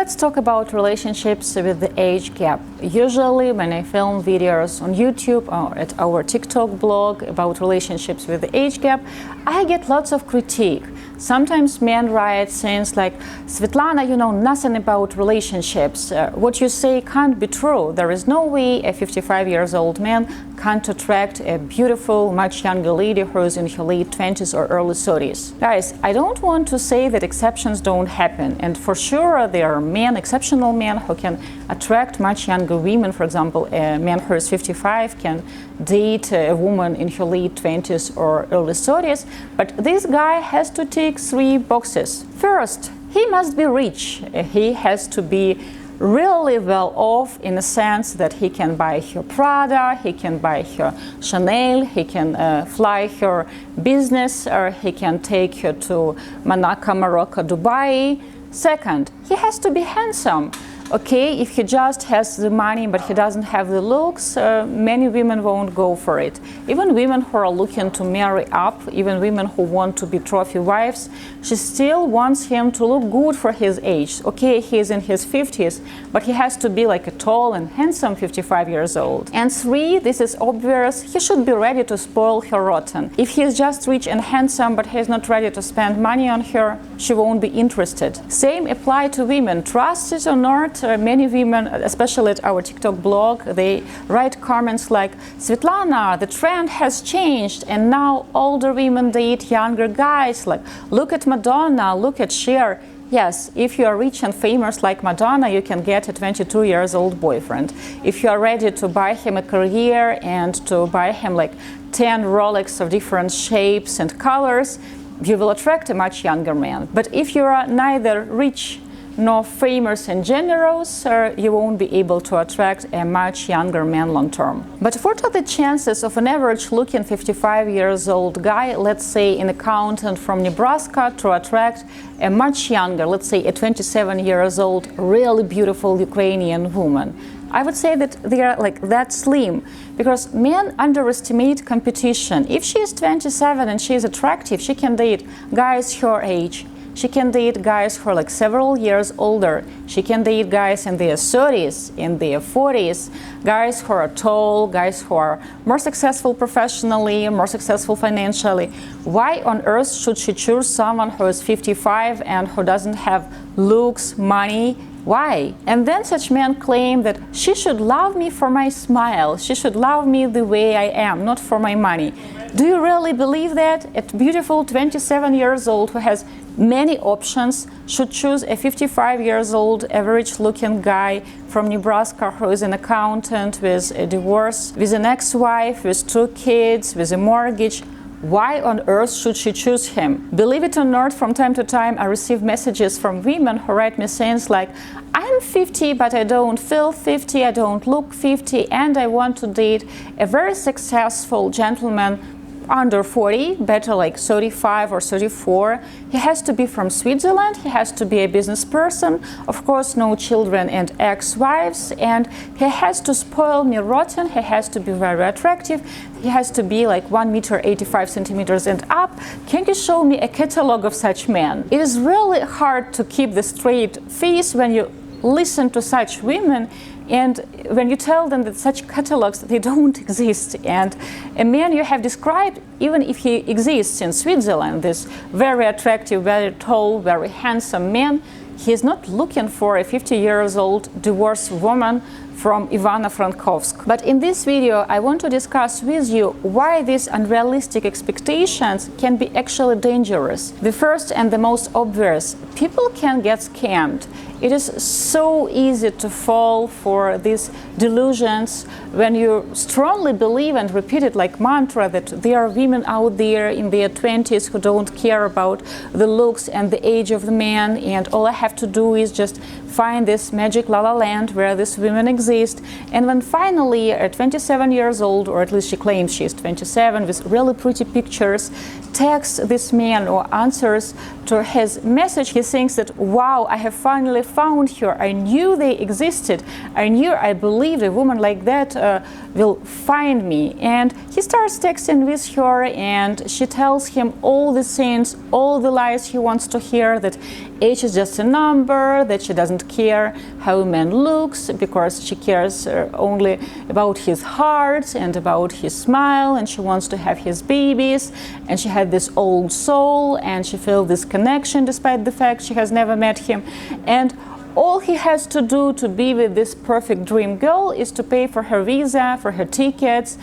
Let's talk about relationships with the age gap. Usually when I film videos on YouTube or at our TikTok blog about relationships with the age gap, I get lots of critique. Sometimes men write things like, Svetlana, you know nothing about relationships. What you say can't be true. There is no way a 55-year-old man can't attract a beautiful, much younger lady who is in her late 20s or early 30s. Guys, I don't want to say that exceptions don't happen. And for sure, there are men, exceptional men, who can attract much younger women. For example, a man who is 55 can date a woman in her late 20s or early 30s. But this guy has to tick 3 boxes. First, he must be rich. He has to be really well off in the sense that he can buy her Prada, he can buy her Chanel, he can fly her business, or he can take her to Monaco, Morocco, Dubai. Second, he has to be handsome. Okay, if he just has the money but he doesn't have the looks, many women won't go for it. Even women who are looking to marry up, even women who want to be trophy wives, she still wants him to look good for his age. Okay, he is in his 50s, but he has to be like a tall and handsome 55 years old. And 3, this is obvious, he should be ready to spoil her rotten. If he is just rich and handsome but he is not ready to spend money on her, she won't be interested. Same apply to women. Trust it or not, many women, especially at our TikTok blog, they write comments like, Svetlana, the trend has changed and now older women date younger guys. Like, look at Madonna, look at Cher. Yes, if you are rich and famous like Madonna, you can get a 22-year-old boyfriend. If you are ready to buy him a career and to buy him like 10 Rolex of different shapes and colors, you will attract a much younger man. But if you are neither rich nor famous and generous, you won't be able to attract a much younger man long term. But what are the chances of an average-looking 55-year-old guy, let's say an accountant from Nebraska, to attract a much younger, let's say a 27-year-old, really beautiful Ukrainian woman? I would say that they are like that slim, because men underestimate competition. If she is 27 and she is attractive, she can date guys her age. She can date guys who are like several years older. She can date guys in their 30s, in their 40s, guys who are tall, guys who are more successful professionally, more successful financially. Why on earth should she choose someone who is 55 and who doesn't have looks, money? Why? And then such men claim that she should love me for my smile, she should love me the way I am, not for my money. Do you really believe that? A beautiful 27-year-old who has many options should choose a 55-year-old average-looking guy from Nebraska who is an accountant with a divorce, with an ex-wife, with 2 kids, with a mortgage? Why on earth should she choose him? Believe it or not, from time to time I receive messages from women who write me things like, I'm 50 but I don't feel 50, I don't look 50, and I want to date a very successful gentleman under 40, better like 35 or 34. He has to be from Switzerland, he has to be a business person, of course no children and ex-wives, and he has to spoil me rotten, he has to be very attractive, he has to be like 1.85 meters and up. Can you show me a catalog of such men? It is really hard to keep the straight face when you listen to such women and when you tell them that such catalogs, they don't exist. And a man you have described, even if he exists in Switzerland, this very attractive, very tall, very handsome man, he is not looking for a 50-year-old divorced woman from Ivano-Frankovsk. But in this video, I want to discuss with you why these unrealistic expectations can be actually dangerous. The first and the most obvious, people can get scammed. It is so easy to fall for these delusions when you strongly believe and repeat it like mantra that there are women out there in their 20s who don't care about the looks and the age of the man, and all I have to do is just find this magic la-la land where these women exist. And when finally at 27 years old, or at least she claims she's 27, with really pretty pictures, texts this man or answers to his message, he thinks that, wow, I have finally found her. I knew they existed. I believed a woman like that will find me. And he starts texting with her, and she tells him all the things, all the lies he wants to hear, that age is just a number, that she doesn't care how a man looks because she cares only about his heart and about his smile, and she wants to have his babies, and she had this old soul, and she feels this connection despite the fact she has never met him. And all he has to do to be with this perfect dream girl is to pay for her visa, for her tickets,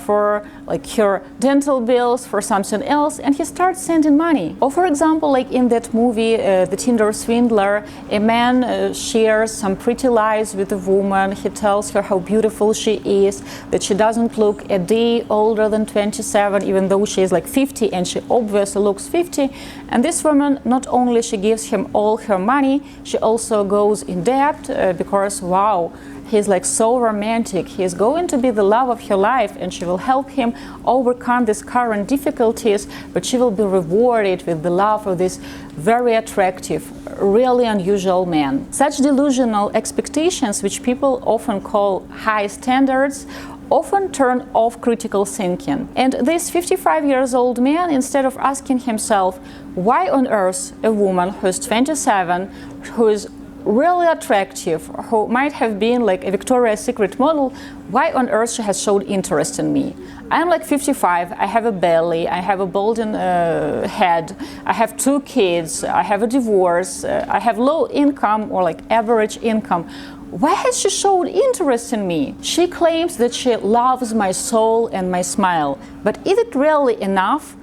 for like her dental bills, for something else, and he starts sending money. Or for example, like in that movie, The Tinder Swindler, a man shares some pretty lies with a woman. He tells her how beautiful she is, that she doesn't look a day older than 27, even though she is like 50, and she obviously looks 50. And this woman, not only she gives him all her money, she also goes in debt because, wow, he's like so romantic. He's going to be the love of her life, and she will help him overcome these current difficulties, but she will be rewarded with the love of this very attractive, really unusual man. Such delusional expectations, which people often call high standards, often turn off critical thinking. And this 55-year-old man, instead of asking himself, why on earth a woman who's 27, who is really attractive, who might have been like a Victoria's Secret model, why on earth she has showed interest in me? I'm like 55, I have a belly, I have a balding head, I have 2 kids, I have a divorce, I have low income or like average income. Why has she showed interest in me? She claims that she loves my soul and my smile, but is it really enough?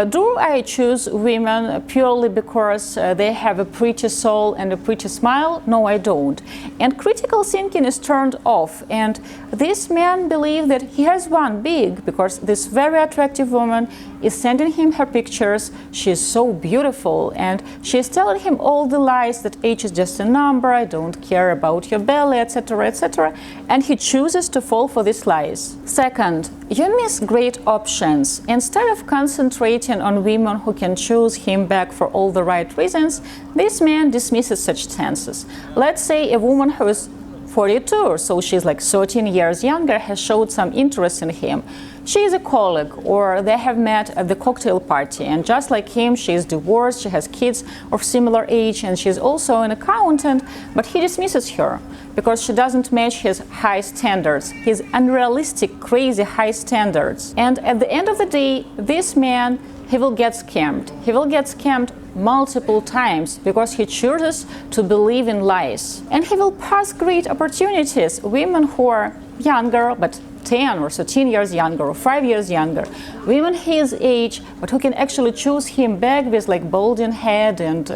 Do I choose women purely because they have a pretty soul and a pretty smile? No, I don't. And critical thinking is turned off. And this man believes that he has won big because this very attractive woman is sending him her pictures. She is so beautiful, and she is telling him all the lies that age is just a number, I don't care about your belly, etc., etc. And he chooses to fall for these lies. Second, you miss great options. Instead of concentrating on women who can choose him back for all the right reasons, this man dismisses such chances. Let's say a woman who is 42, so she's like 13 years younger, has showed some interest in him. She is a colleague, or they have met at the cocktail party, and just like him, she is divorced, she has kids of similar age, and she's also an accountant, but he dismisses her because she doesn't match his high standards, his unrealistic, crazy high standards. And at the end of the day, this man, he will get scammed. He will get scammed multiple times because he chooses to believe in lies. And he will pass great opportunities. Women who are younger, but 10 or 13 years younger or 5 years younger, women his age, but who can actually choose him back with like balding head and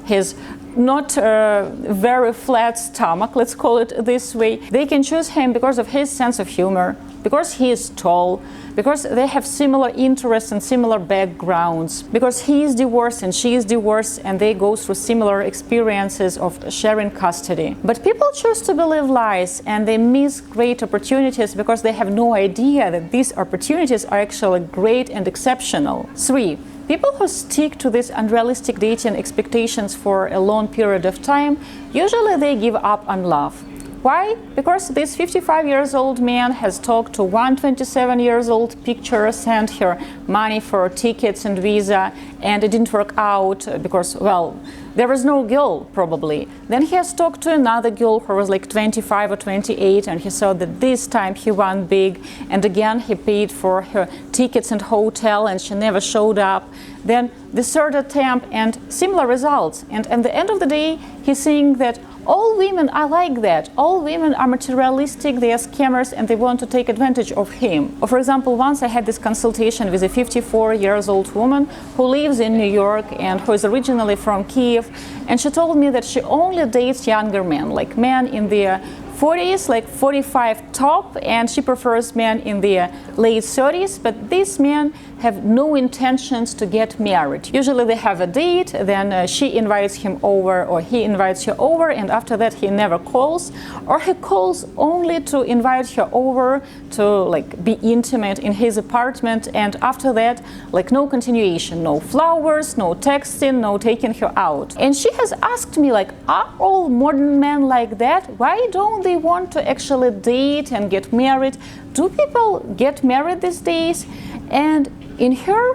his not very flat stomach, let's call it this way. They can choose him because of his sense of humor, because he is tall, because they have similar interests and similar backgrounds, because he is divorced and she is divorced, and they go through similar experiences of sharing custody. But people choose to believe lies, and they miss great opportunities because they have no idea that these opportunities are actually great and exceptional. 3. People who stick to these unrealistic dating expectations for a long period of time, usually they give up on love. Why? Because this 55-year-old man has talked to one 27-year-old picture, sent her money for tickets and visa, and it didn't work out because, well, there was no girl, probably. Then he has talked to another girl who was like 25 or 28, and he saw that this time he won big, and again he paid for her tickets and hotel, and she never showed up. Then the third attempt, and similar results. And at the end of the day, he's saying that all women are like that. All women are materialistic, they are scammers, and they want to take advantage of him. Or for example, once I had this consultation with a 54-year-old woman who lives in New York and who is originally from Kiev, and she told me that she only dates younger men, like men in their 40s, like 45 top, and she prefers men in their late 30s, but this man have no intentions to get married. Usually they have a date, then she invites him over or he invites her over, and after that he never calls, or he calls only to invite her over to like be intimate in his apartment, and after that like no continuation, no flowers, no texting, no taking her out. And she has asked me like, are all modern men like that? Why don't they want to actually date and get married? Do people get married these days? And in her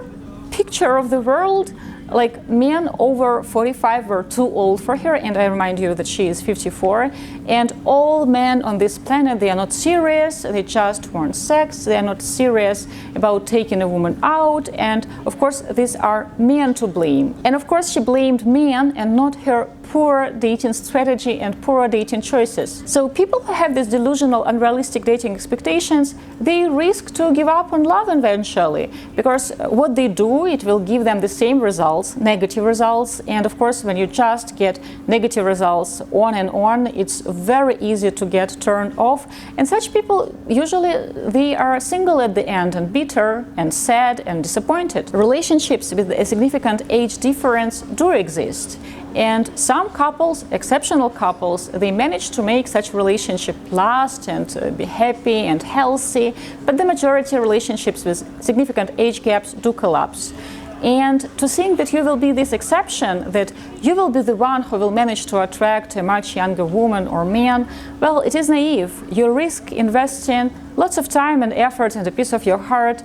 picture of the world, like men over 45 were too old for her, and I remind you that she is 54, and all men on this planet, they are not serious, they just want sex, they are not serious about taking a woman out, and of course these are men to blame. And of course she blamed men and not her poor dating strategy and poor dating choices. So people who have these delusional, unrealistic dating expectations, they risk to give up on love eventually, because what they do, it will give them the same results, negative results, and of course when you just get negative results on and on, it's very easy to get turned off, and such people usually they are single at the end and bitter and sad and disappointed. Relationships with a significant age difference do exist, and some couples, exceptional couples, they manage to make such relationship last and be happy and healthy, but the majority of relationships with significant age gaps do collapse. And to think that you will be this exception, that you will be the one who will manage to attract a much younger woman or man, well, it is naive. You risk investing lots of time and effort and a piece of your heart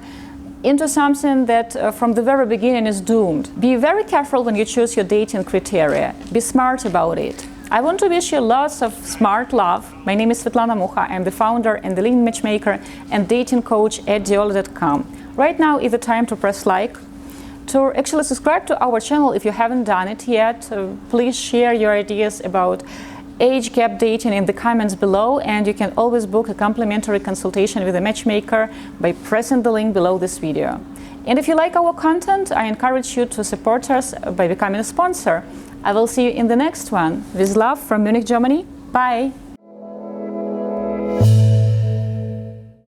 into something that from the very beginning is doomed. Be very careful when you choose your dating criteria. Be smart about it. I want to wish you lots of smart love. My name is Svetlana Mucha. I'm the founder and the leading matchmaker and dating coach at Diolli.com. Right now is the time to press like, to actually subscribe to our channel if you haven't done it yet. Please share your ideas about age gap dating in the comments below, and you can always book a complimentary consultation with a matchmaker by pressing the link below this video. And if you like our content, I encourage you to support us by becoming a sponsor. I will see you in the next one. With love from Munich, Germany. Bye!